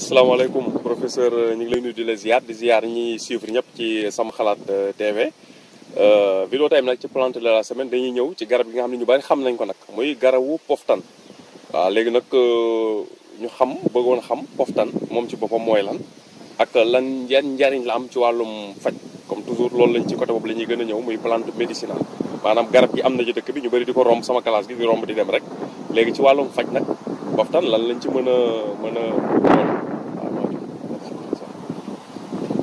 asalaamaaleykum professeur ñu ngi lay nuyu di ziar ñi suivre ñëpp ci sama xalaat TV vidéo tey nag ci plante de la semaine dañuy ñëw ci garab gi nga xam ne ñu bari xam nañ ko nag muy garabu poftan waaw léegi nag ñu bëggoon xam poftan moom ci boppam mooy lan ak lan njariñ la am ci wàllum faj comme toujours loolu lañ ci côté boobu la ñuy gën a ñëw muy plante médicinale maanaam garab gi am na ci dëkk bi ñu bëri di ko romb sama classe gi di romb di dem rek léegi ci wàllum faj nag poftan lan lañ ci mën a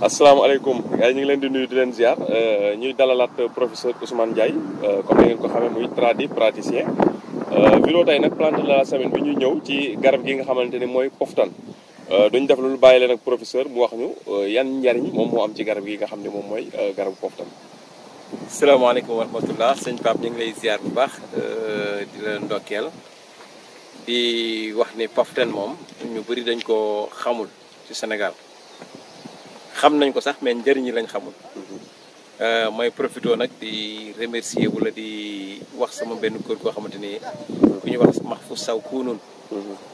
asalaamaaleykum gars yi ñu ngi leen di nuyu di leen ziar ñuy dalalaat professeur Ousmane Ndiaye comme ni ngeen ko xamee muy praticien vidéo tey nag plante de la semaine bi ñuy ñëw ci garab gi nga xamante ni mooy poftan duñ def lu bàyyi leen ak professeur mu wax ñu yan njariñ moom moo am ci garab gi nga xam ne moom mooy garabu poftan. salaamaaleykum wa rahmatullah sëñ Pape ñu ngi lay ziar bu baax di la ndokkeel di wax ni paftène moom ñu bëri dañ ko xamul ci Sénégal xam nañ ko sax mais njëriñ yi lañ xamul mooy profité nag di remercier wala di wax sama benn kër koo xamante ni ku ñuy wax Mahfou Saw Kunun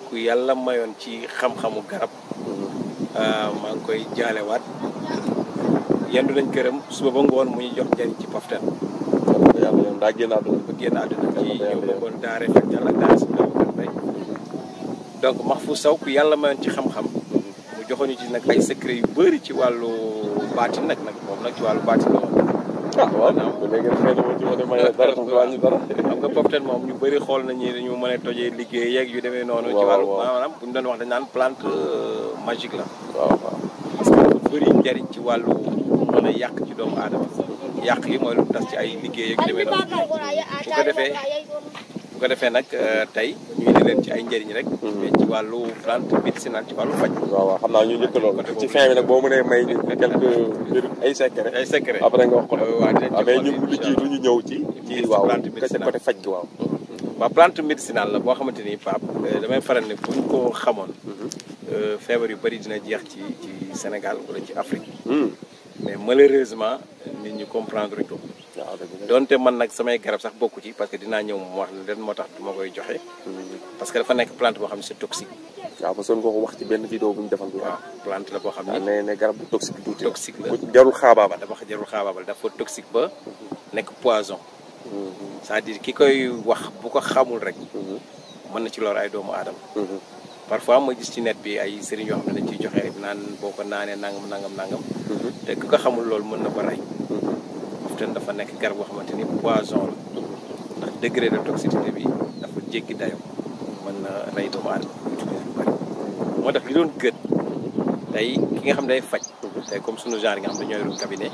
ku yàlla mayoon ci xam-xamu garab maa ngi koy jaalewaat yendu nañ këram suba ba ngoon mu ñu jox njëriñ ci paftène yàlla yoon daa génn àdduna ba génn àdduna ci ñu bokkoon daare fekk yàlla daara si dawakan bay donc Mahfou Saw ku yàlla mayoon ci xam-xam mu joxoon ñu ci nag ay secret yu bëri ci wàllu baatin nag moom nag ci wàllu baatin la woon waaw léegi xëy na ci mën a may dara tax wàññi dara xam nga paftène moom ñu bëri xool nañu dañu mën a tojee liggéey yeeg yu demee noonu ci wàllu maanaam bu ñu doon wax dañ naan plante magique la waaw parce que dafa bëri njariñ ci wàllu mën a yàq ci doomu aadama yàq yi mooy lu tas ci ay liggéey yeeg yu demee noonu bu ko defee nag tey ñu indi leen ci ay njëriñ rek mais ci wàllu plante médicinale ci wàllu faj waaw xam naa ñu njëkk loolu ci fin bi nag boo mënee may ñu quelques mbir ay secret après nga wax ko waaw mais ñun lu jiitu ñu ñëw ci waaw côté faj gi waaw plante médicinale la boo xamante ni Pape damay faral ne buñ ko xamoon feebar yu bëri dina jeex ci Sénégal wala ci Afrique mais malheureusement nit ñi comprendre ko donte man nag samay garab sax bokku ci parce que dinaa ñëw mu wax leen moo tax du ma koy joxe parce que dafa nekk plante boo xam ne c'est toxique waaw parce que nga ko wax ci benn vidéo bu ñu defal waaw plante la boo xam ne ne garab bu toxique tuuti toxique la jarul xaabaabal dafa toxique ba nekk poison c'est-à-dire ki koy wax bu ko xamul rek mën na ci lor ay doomu aadama parfois ma gis ci net bi ay sëriñ yoo xam ne dañ ciy joxe naan boo ko naanee nangam te ku ko xamul loolu mën na ko rey paftène dafa nekk garab boo xamante ni poison la ndax degré de toxicité bi dafa jéggi dayo mën na rey doomu aadama utiliser lu bari moo tax li doon gën tey ki nga xam ne day faj tey comme sunu genre nga xam ne ñooy ru cabinet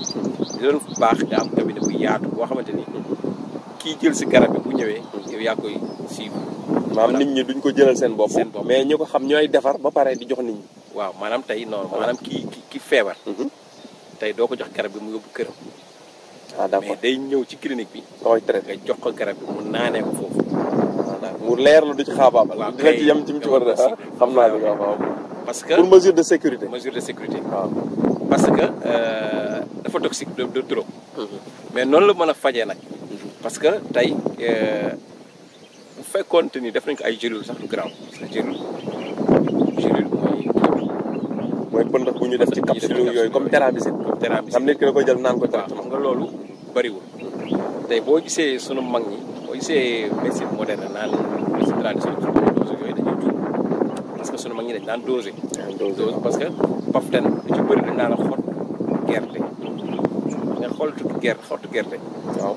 li doon baax nga am cabinet bu yaatu boo xamante ni kii jël si garab bi bu ñëwee yow yaa koy suivre maanaam nit ñi duñ ko jëlal seen bopp mais ñi ko xam ñooy defar ba pare di jox nit ñi waaw maanaam tey noonu maanaam ki feebar tey doo ko jox garab bi mu yóbbu këram d'accord mais day ñëw ci clinique bi nga jox ko garab bi mu naanee ko foofu mu leer la du ci xaabaabal dina ci yem ci mu ci war a xam naa li nga waaw parce que pour mesure de sécurité waaw parce que dafa toxique de trop mais noonu la mën a fajee nag parce que tey bu fekkoonte ni def nañ ko ay gélule sax du garaaw parce que gélule mooy pëndax bu ñu def ci capsule yooyu comme téramycine xam nit ki da koy jël naan ko xam nga loolu bariwul tey boo gisee sunu mag ñi boo gisee médecine moderne naan médecine traditionnelle dose yooyu dañuy juum parce que sunu mag ñi dañ daan dosé parce que paftène lu ci bëri dañ naan xott gerte nga xool tuuti xottu gerte waaw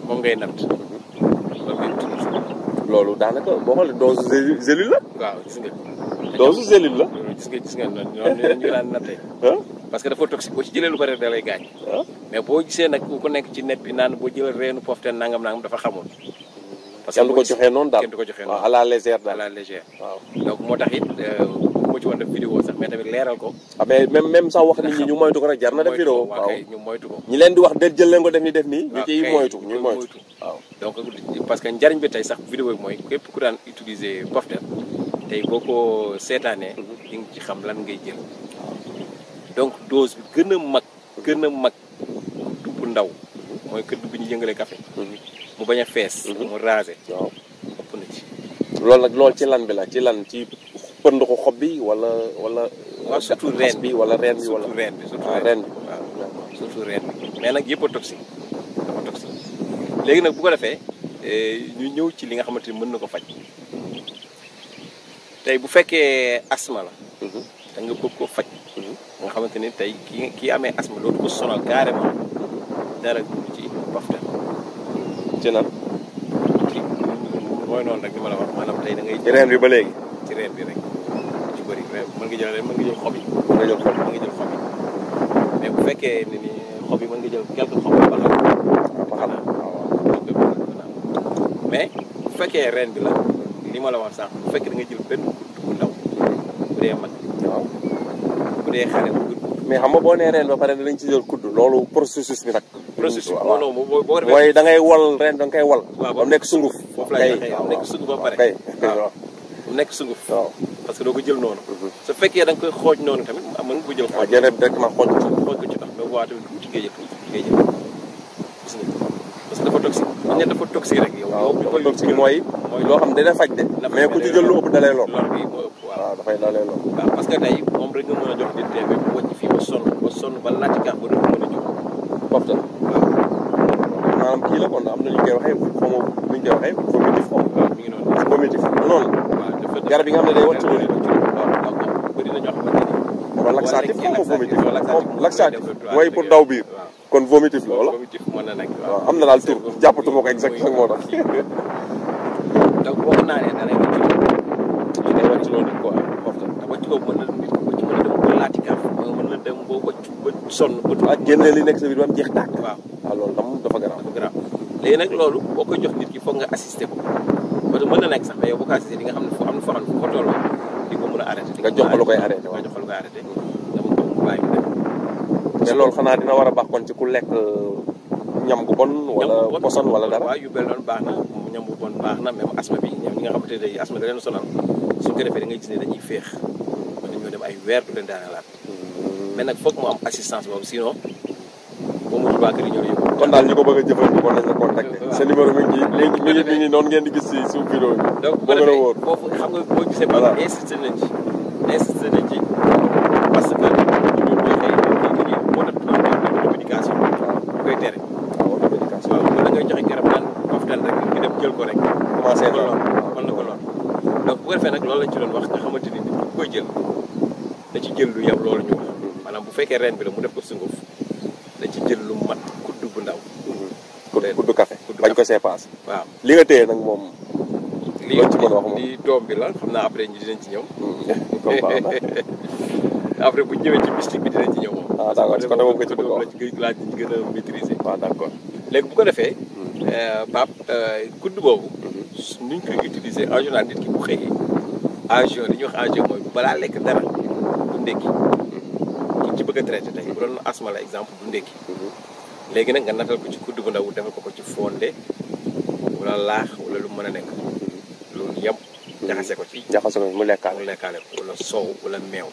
moom ngay natt loolu ngay utilisé loolu daanaka boo xoolee dose gélule la waaw gis nga dose gélule la gis nga noonu ñu daan nattee parce que dafa toxique boo ci jëlee lu bari da lay gaañ mais boo gisee nag ku nekk ci net bi naan boo jëlee reenu paftène nangam dafa xamul parce que kenn du ko joxee noonu daal kenn du ko joxee noonu à la légère daal à la légère waaw donc moo tax it moo ci woon def vidéo sax mais tamit leeral ko mais même sax wax nit ñi ñu moytu ko rek jar na def vidéo waaw ñu moytu ko ñi leen di wax jël leen ko def ni def nii ñu ciy moytu waaw donc parce que njariñ bi tey sax vidéo bi mooy képp ku daan utiliser paftène tey boo ko seetaanee di nga ci xam lan ngay jël donc dose bi gën a mag bu ndaw mooy këdd bi ñu yëngalee café mu bañ a fees mu rasé waaw ëpp na ci loolu nag loolu ci lan bi la ci pënduxu xob bi wala waaw surtout reen bi wala reen bi wala surtout reen bi surtout reen bi waaw surtout reen bi mais nag yëpp a toxique dafa toxique léegi nag bu ko defee ñu ñëw ci li nga xamante ni mën na ko faj tey bu fekkee asma la da nga bëgg ko faj nga xamante ni tey kii amee asma dootu ko sonal carrément dara ci paftène ci nan ci mooy noonu rek ni ma la wax maanaam tey da ngay ci reen bi ba léegi ci reen bi rek ci bëri mën nga jël xob yi mën nga jël xob mën nga jël xob yi mais bu fekkee ni xob yi mën nga jël quelques xob yi baxal mais bu fekkee reen bi la li ma la wax sànq bu fekkee da nga jël benn kudd bu ndaw bu dee mag waaw bu dee xale bu mais xam nga boo nee reen ba pare danañ ci jël kudd loolu processus bi nag processus non non boo ko defee mooy da ngay wal reen da nga koy wal waaw ba mu nekk sunguf foofu laay waxee am nekk sunguf ba pare kay waaw mu nekk sunguf waaw parce que doo ko jël noonu su fekkee da nga koy xooj noonu tamit mën nga ko jël xooj jëlee directement xooj ko ci tax mais waa tamit tuuti ngay jël gis nga parce que dafa toxique bu ñu dafa toxique rek yow dafa toxique mooy loo xam ne dana faj de mais ku ci jël lu ëpp dalay lor lor bi moo ëpp waaw dafay dalay lor waaw parce que tey moom rek nga mën a jox nit tey bu wàcc fii ba sonn ba laaj kaaf ba doo mën a jox paftène waaw maanaam kii la kon am na ñu koy waxee xaw ma nu ñu koy waxee vomitif xaw ma mi ngi noonu vomitif noonu waaw garab yi nga xam ne day wàcc loolu waaw bëri na ñoo xamante ni wala laxatif xaw ma vomitif laxatif mooy pour daw biir kon vomitif la wala vomitif mën na nekk waaw am na daal tur jàppatu ma ko exactement moo tax donc boo ko naanee da lay wàcc loolu quoi te wàcc ko mën na nit wàcc mën na dem ba laaj kaaf mën na dem ba wàcc ba sonn ba génne li nekk sa biir ba mu jeex tàkk waaw loolu tam dafa garaaw léegi nag loolu boo koy jox nit ki foog nga assister ko parce que mën na nekk sax mais yow boo ko assister di nga xam ne am na foo xam ne fu ko tolloo di ko mën a arrêté nga jox ko lu koy arrêté nga jox ko lu koy arrêté nga mën ko mu bàyyi dem mais loolu xanaa dina war a baax kon ci ku lekk ñam gu bon wala poson wala dara waaw yu mel noonu baax na ñam bu bon baax na même asma bi ñoom ñi nga xamante ne asma da leen sonal suñ ko defee da ngay gis ne dañuy féex mën nañoo dem ay weer du leen daanelaat mais nag foog mu am assistance boobu sinon boo mu waa kër yi ñoo yëngu kon daal ñu ko bëgg a jëfandikoo nañ la contacté sa numéro mi ngi léegi mi ngi noonu ngeen di gis si suuf vidéo bi donc boo gën a wóor foofu xam nga boo gisee ba insisté nañ ci parce que ñun boo xëy liggéey moo tax communication bu koy tere waaw wala ngay joxe garab naan paftène rek nga dem jël ko rek commencé ko lool mën na ko lool donc bu ko defee nag loolu lañ ci doon wax nga xamante ni nit ku koy jël da ci jël lu yem loolu ñu wax maanaam bu fekkee reen bi la mu def ko sunguf da ci jël lu mat kudd bu ndaw kuddu café bañ ko sépaase waaw li nga téye nag moom li ci mën a wax moom li doom bi la xam naa après ñu dinañ ci ñëw après bu ñu ñëwee ci mystique bi dinañ ci ñëw moom d'accord ci côté boobu nga ci bëgg a wax laaj ñu gën a maîtriser waaw d'accord léegi bu ko defee Pape kudd boobu nuñ koy utiliser en général nit ki bu xëyee agio li ñuy wax agio mooy balaa lekk dara du ndékki ki ci bëgg a traité tey bu doon asma la exemple du ndékki léegi nag nga natal ko ci kudd bu ndaw defal ko ci fonde wala laax wala lu mën a nekk loolu yem jaxase ko ci mu lekkaale ko wala soow wala meew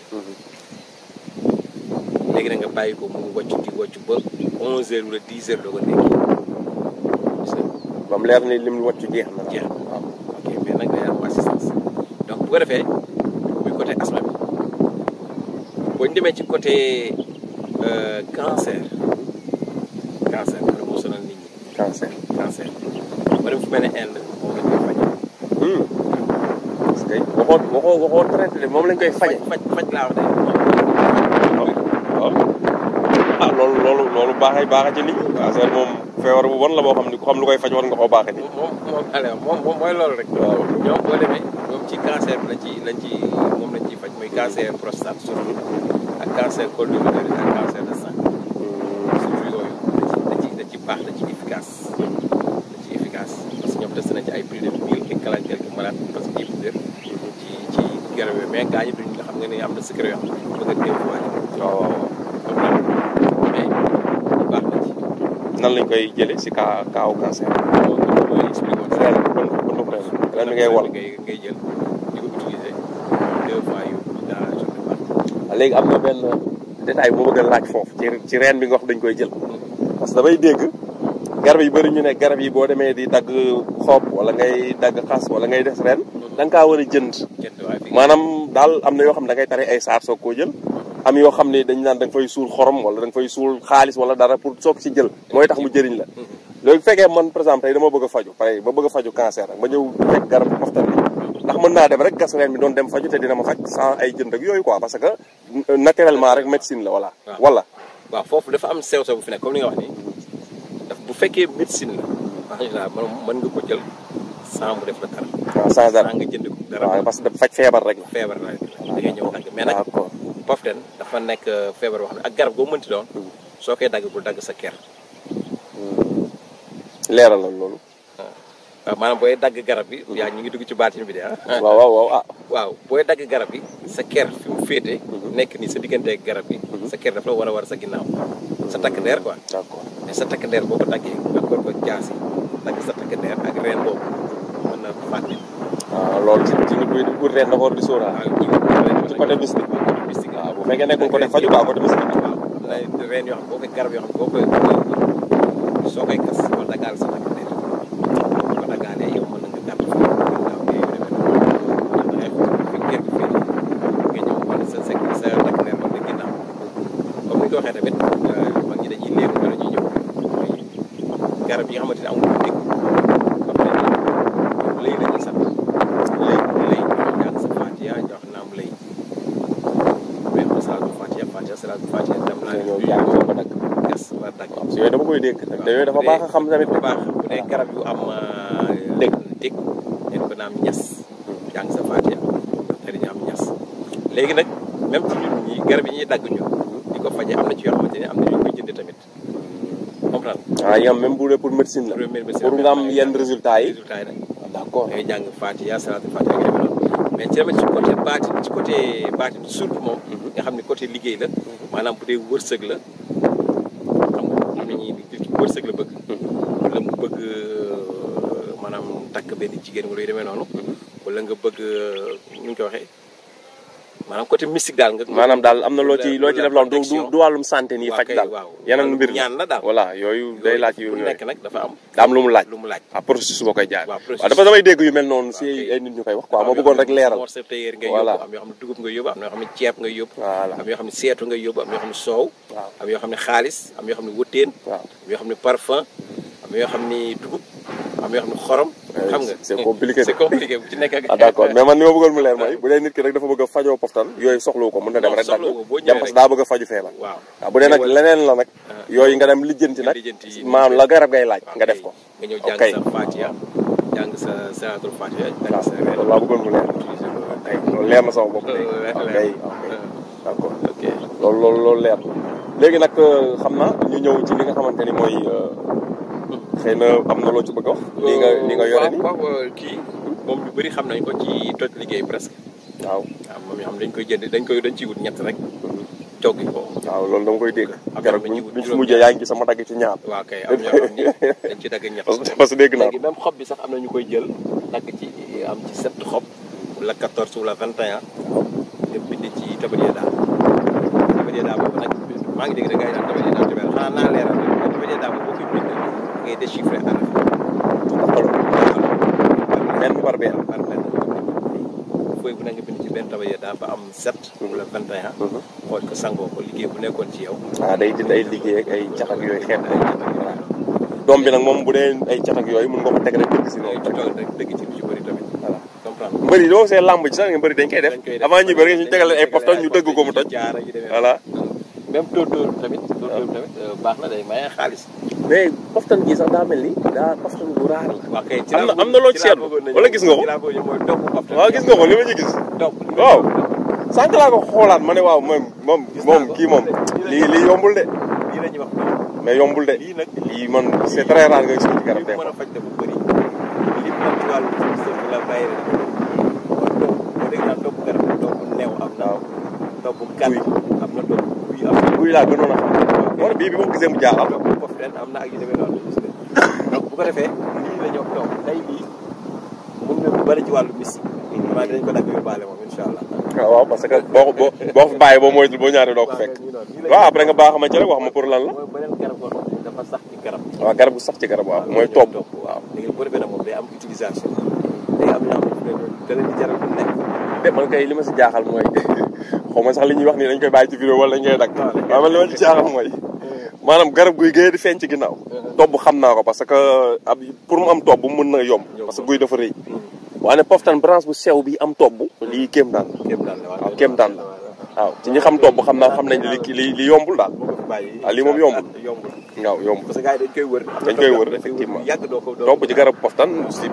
léegi nag nga bàyyi ko mu wàccu ba 11h wala 10h doo ko ndékki ba mu leer ni lim wàccu jeex na waaw ok mais nag day am assistance donc bu ko defee muy côté asma bi boo ñu demee ci côté cancer nga xam ne moo sonal nit ñi cancer ba dem fu mel ne Inde moom lañ koy faje parce que waxoo traité de moom lañ koy faje faj laa wax de waaw loolu baaxa ci nit ñi cancer moom feebar bu bon la boo xam ne ku xam lu koy faj war nga koo baaxee nit moom mooy loolu rek waaw ñoom boo demee ñoom ci cancer bi lañ ciy faj muy cancer prostate surtout ak cancer col de l'utérus ak cancer de sein surtout yooyu da ci baax da ci efficace parce que ñoom testé nañ ci ay plus de 1000 et quelques malades parce que yëpp wér ci garab yooyu mais gaa ñi duñ nga xam nga ne am na secret yoo xam ne bëgg a dévoilé waaw mais baax na ci nan lañ koy jëlee si kaaw cancer mooy expliqué woon ren mi ngay wal ngay jël di ko utiliser 2 fois yu dans la journée léegi am na benn détail bu ma bëgg a laaj foofu ci reen bi nga wax dañ koy jël parce que damay dégg garab yi bëri ñu ne garab yi boo demee di dagg xob wala ngay dagg xas wala ngay des reen da nga kaa war a jënd maanaam daal am na yoo xam ne da ngay tare ay saar soog koo jël am yoo xam ne dañ naan da nga fay suul xorom wala da nga fay suul xaalis wala dara pour soog ci jël mooy tax mu jëriñ la léegi fekkee man par exemple tey dama bëgg a faju pare ba bëgg a faju cancer rek ma ñëw fekk garab paftène bi ndax mën naa dem rek gas reen bi doon dem faju te dina ma faj sans ay jënd ak yooyu quoi parce que naturellement rek médecine la voilà wala waaw foofu dafa am sew bu fi nekk comme li nga wax nii bu fekkee médecine la en général mën nga ko jël sans mu def la dara. waaw sans dara nga jënd ko garab. waaw parce que faj feebar rek la. feebar la da ngay ñëw dagg mais nag paftène dafa nekk feebar boo xam ne ak garab boo mënti doon soo koy dagg bul dagg sa ker. leeral la loolu. waaw maanaam booy dagg garab bi. yaa ñu ngi dugg ci baatin bi de ah. waaw booy dagg garab bi sa ker fi mu féete. nekk nii sa diggante ak garab bi. sa ker dafa la war sa ginnaaw. sa takk ndeer quoi. d'accord mais sa takk ndeer boo ko daggee ak góor ko jaasi dagg sa takk ndeer ak reen boobu mën na fàtte. waaw loolu ci wut reen dafa war di sóoraal. ci côté mystique. waaw bu fekkee nekkul côté faju quoi côté mystique. waaw reen yoo xam boo koy garab yoo xam boo koy soo koy gas wala daggaal sa takk ndeer boo ko daggaalee yow mën na nga gàtt fi gaaw ngay demee noonu da ngay xool fi kër gi féete nga ñëw wala sa takk ndeer moom di ginnaaw comme ni ko waxee tamit mag ñi dañuy léew wala ñuy ñëw mooy garab yi nga xamante ne amul dégg lay la ñuy sax lay jàng sa Fatiha jox naam lay mais ma salaatu Fatiha salaatu Fatiha dem naa ñëw jàng soo ko dagg gas ba dagg si yooyu dama koy dégg te yooyu dafa baax a xam tamit bu baax bu dee garab yu am dégg dañ ko naam ñas jàng sa Fatiha te dañu am ñas léegi nag même ci ñun ñi garab yi ñuy dagg ñun di ko faje am na ci yoo xamante ne am na ñu koy jënd tamit comprendre yi am même bu dee pour médecine la pour nga am yenn résultats yi nag d'accord ngay jàng Fatiha salaatu Fatiha nga demee noonu mais ci tamit ci côté baatin surtout moom nga xam ne côté liggéey la maanaam bu dee wërsëg la xam nga am na ñuy wërsëg la bëgg wala mu bëgg maanaam takk benn jigéen wala yu demee noonu wala nga bëgg nu ñu ko waxee maanaam côté mystique daal nga. maanaam daal am na loo ci def loolu du wàllum santé nii faj daal. yeneen mbir ñaan la daal voilà yooyu day laaj yu nekk nag dafa am. daa am lu mu laaj waaw processus boo koy jaar. waaw dafa damay dégg yu mel noonu si ay nit ñu koy wax quoi ma bëggoon rek leeral. voilà am yoo xam ne dugub nga yóbbu am yoo xam ne ceeb nga yóbbu. am yoo xam ne seetu nga yóbbu am yoo xam ne soow. am yoo xam ne xaalis am yoo xam ne wëttéen. am yoo xam ne parfum am yoo xam ne dugub am yoo xam ne xorom. xam nga c'est compliqué bu ci nekk ak. d'accord mais man ni ma bëggoon mu leer mooy bu dee nit ki rek dafa bëgg a fajoo paftène yooyu soxlawu ko mën na dem rek dagg dem parce que daa bëgg a faju feebar. waaw bu dee nag leneen la nag yooyu nga dem lijjanti nag maanaam la garab ngay laaj nga def ko. nga ñëw jàng sa Fatiha jàng sa salaatul Fatiha. loolu laa bëggoon mu leer loolu leer na sama bopp tey d'accord loolu leer léegi nag xam naa ñu ñëw ci li nga xamante ni mooy xëy na am na loo ci bëgg a wax. li nga yore nii waaw kii moom ñu bëri xam nañ ko ci toj liggéey presque. waaw moom yoo xam dañ koy jënd dañ ciy wut ñett rek. toggi ko. waaw loolu dama koy dégg. garab buñ fi mujjee yaa ngi ci sama dagg ci ñaar. waaw kay am ñoo xam ni dañ ci dagg ñett. parce que dégg naa léegi même xob bi sax am na ñu koy jël dagg ci am ci 7 xob wala 14 wala 21. dem bind ci tabalier daal boobu nag maa ngi dégg da ngay naan tabalier daal tamit xanaa naa leeral tabalier daal boo koy bind ngay déchiffrer araf benn par benn fooy bu na nga bind ci benn tabalier daal ba am 7 wala 21 xool ko sangoo ko liggéey bu nekkoon ci yow day dindi ay liggéey ak ay cax ak yooyu xeet doom bi nag moom bu dee ay cax ak yooyu mën nga ko teg rek dëgg si noonu rek dëgg ci lu ci bëri tamit voilà comprendre mbëri doo see lamb ci sax nga mbëri dañ koy def avant ñu bëri ñu tegal ay paftène ñu dëgg ko mu toj voilà même tóor tamit baax na day maye xaalis mais paftène gi sax daa mel ni paftène bu raar la. waaw kay am na loo ci seetlu wala gis nga ko. waaw gis nga ko li ma ci gis. waaw sànq laa ko xoolaat ma ne waaw moom kii moom lii yombul de. lii la ñuy wax mais yombul de. lii man c'est très rare nga gis ko ci garab de. mën a faj dafa bëri li mu ci wàllu la bàyyi rek boo dégg naa topp garab topp neew am na topp gàtt am na topp buy am na buy laa gënoon a xam wala bii bi ma gisee mu jaaxal am na ak yu demee noonu donc bu ko defee lii la ñu wax toog tey lii mun nga bu bëri ci wàllu mystique waaye dinañ ko dagg yóbbaale moom incha allah waaw parce que boo fi bàyyi boo moytul boo ñaaree doo ko fekk waaw après nga baax ma ci rek wax ma pour lan la mooy beneen garab boo xam ne dafa sax ci garab waaw garab gu sax ci garab waaw mooy topp waaw léegi bu defee nag moom day am utilisation day am ñoo xam ne da leen di jaral bu nekk de man kay li ma si jaaxal mooy xaw ma sax li ñuy wax nii dañ koy bàyyi ci vidéo wala dañ koy dagg waaw man li ma ci jaaxal mooy maanaam garab guy gée di feeñ ci ginnaaw tobb xam naa ko parce que ab pour mu am tobb mën na yomb parce que guy dafa rëy waane paftane branche bu sew bi am tobb lii kéem daan waaw kéem daan la waaw ci ñi xam tobb xam naa xam nañ li yombul daal waaw lii moom yombul waaw yombul parce que gars yi dañ koy wër dañ koy wër effectivement tobb ci garab paftane si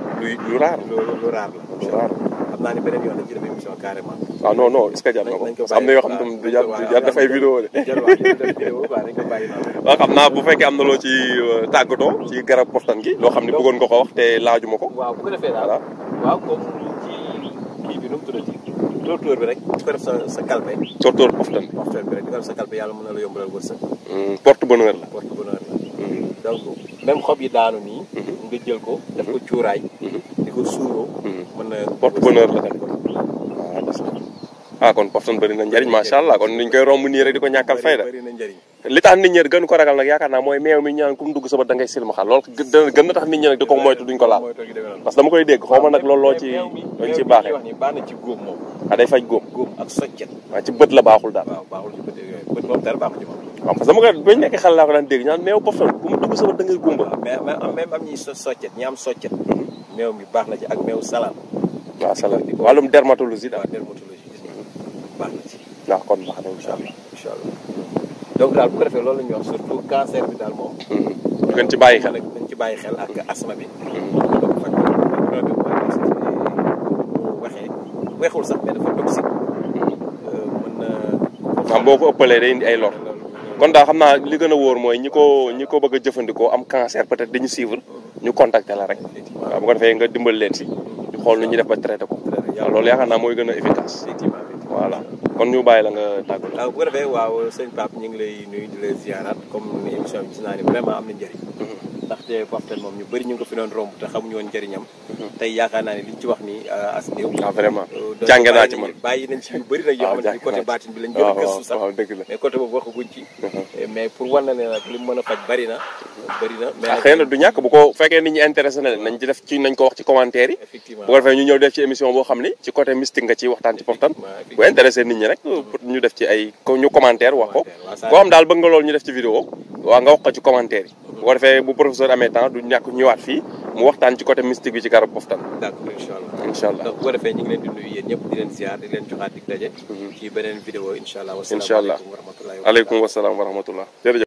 lu raar la xam naa ne beneen yoon dañ ci def émission carrément waaw non non est-ce que jar na ko am na yoo xam ne du jar def ay vidéo de waaw xam naa bu fekkee am na loo ci tàggatoo ci garab paftane gi loo xam ne bëggoon nga ko wax te laajuma ko waaw bu ko defee daal waaw comme ci kii bi nu mu tuddati tóortóor bi rek su ko def sa kalpe tóortóor paftane bi rek di ko def sa kalpe yàlla mën na la yombalal wërsëg porte bonheur la donc même xob yi daanu nii nga jël ko def ko cuuraay di ko suuroo mën na porte bonheur la tamit kon paftane bëri na njëriñ macha allah kon niñ koy romb nii rek di ko ñàkkal fayda bëri na njëriñ li tax nit ñi gën ko ragal nag yaakaar naa mooy meew mi ñaan ku mu dugg sa bët da ngay silmaxal loolu gën na tax nit ñi nag di ko moytu duñ ko laal parce que dama koy dégg xaw ma nag loolu loo ci baaxee wax ni baax na ci góom moom day faj góom ak soccet waaw ci bët la baaxul daal waaw baaxul ci bët yooyu bët moom dara baaxul ci moom waaw parce que dama koy bañ nekk xel laa ko daan dégg ñaan meew paftane ku mu dugg sa bët da ngay gumba même am ñi soccet ñi am soccet meew mi baax na ci ak meew salade waaw salade wàllum dermatologie daal baax na ci waaw kon baax na incha allah donc daal bu ko defee loolu la ñuy wax surtout cancer bi daal moom gën ci bàyyi xel dañ ci bàyyi xel ak asma bi donc faj problème mooy waxee weexul sax mais dafa toxique mën na boo ko ëppalee day indi ay lor kon daal xam naa li gën a wóor mooy ñi ko bëgg a jëfandikoo am cancer peut-être dañu suivre ñu contacter la rek waaw bu ko defee nga dimbal leen si ñu xool nu ñuy def ba traité ko waaw loolu yaakaar naa mooy gën a efficace voilà kon ñu bàyyi la nga tàggu waaw bu ko defee waaw sëñ Pape ñu ngi lay nuyu di la ziaraat comme ni émission bi gis naa ni vraiment am na njëriñ ndaxte paftane moom ñu bëri ñu ngi ko fi doon romb te xamuñu woon njëriñam tey yaakaar naa ne liñ ci wax ni as néew vraiment jànge naa ci man bàyyi nañ ci yu bëri nag yoo xamante ni côté baatin bi lañ gën a gëstu sax mais côté boobu waxaguñ ci mais pour wan na ne nag li mu mën a faj bëri na mais xëy na du ñàkk bu ko fekkee nit ñi intéressé na leen nañ ci def ci nañ ko wax ci commentaire yi bu ko defee ñu ñëw def ci émission boo xam ni ci côté mystique nga ciy waxtaan ci paftane bu intéressé nit ñi rek pour ñu def ci ay ñu commentaire wax ko koo xam daal bëgg nga loolu ñu def ci vidéo waaw nga wax ko ci commentaire yi bu ko defee bu professeur amee temps du ñàkk ñëwaat fii mu waxtaan ci côté mystique bi ci garab paftane d'accord incha allah donc bu ko defee ñu ngi leen di nuyu yéen ñëpp di leen ziar di leen joxaat dig daje ci beneen vidéo incha allah aleykum wasalaam wa rahmatullah jërëjëf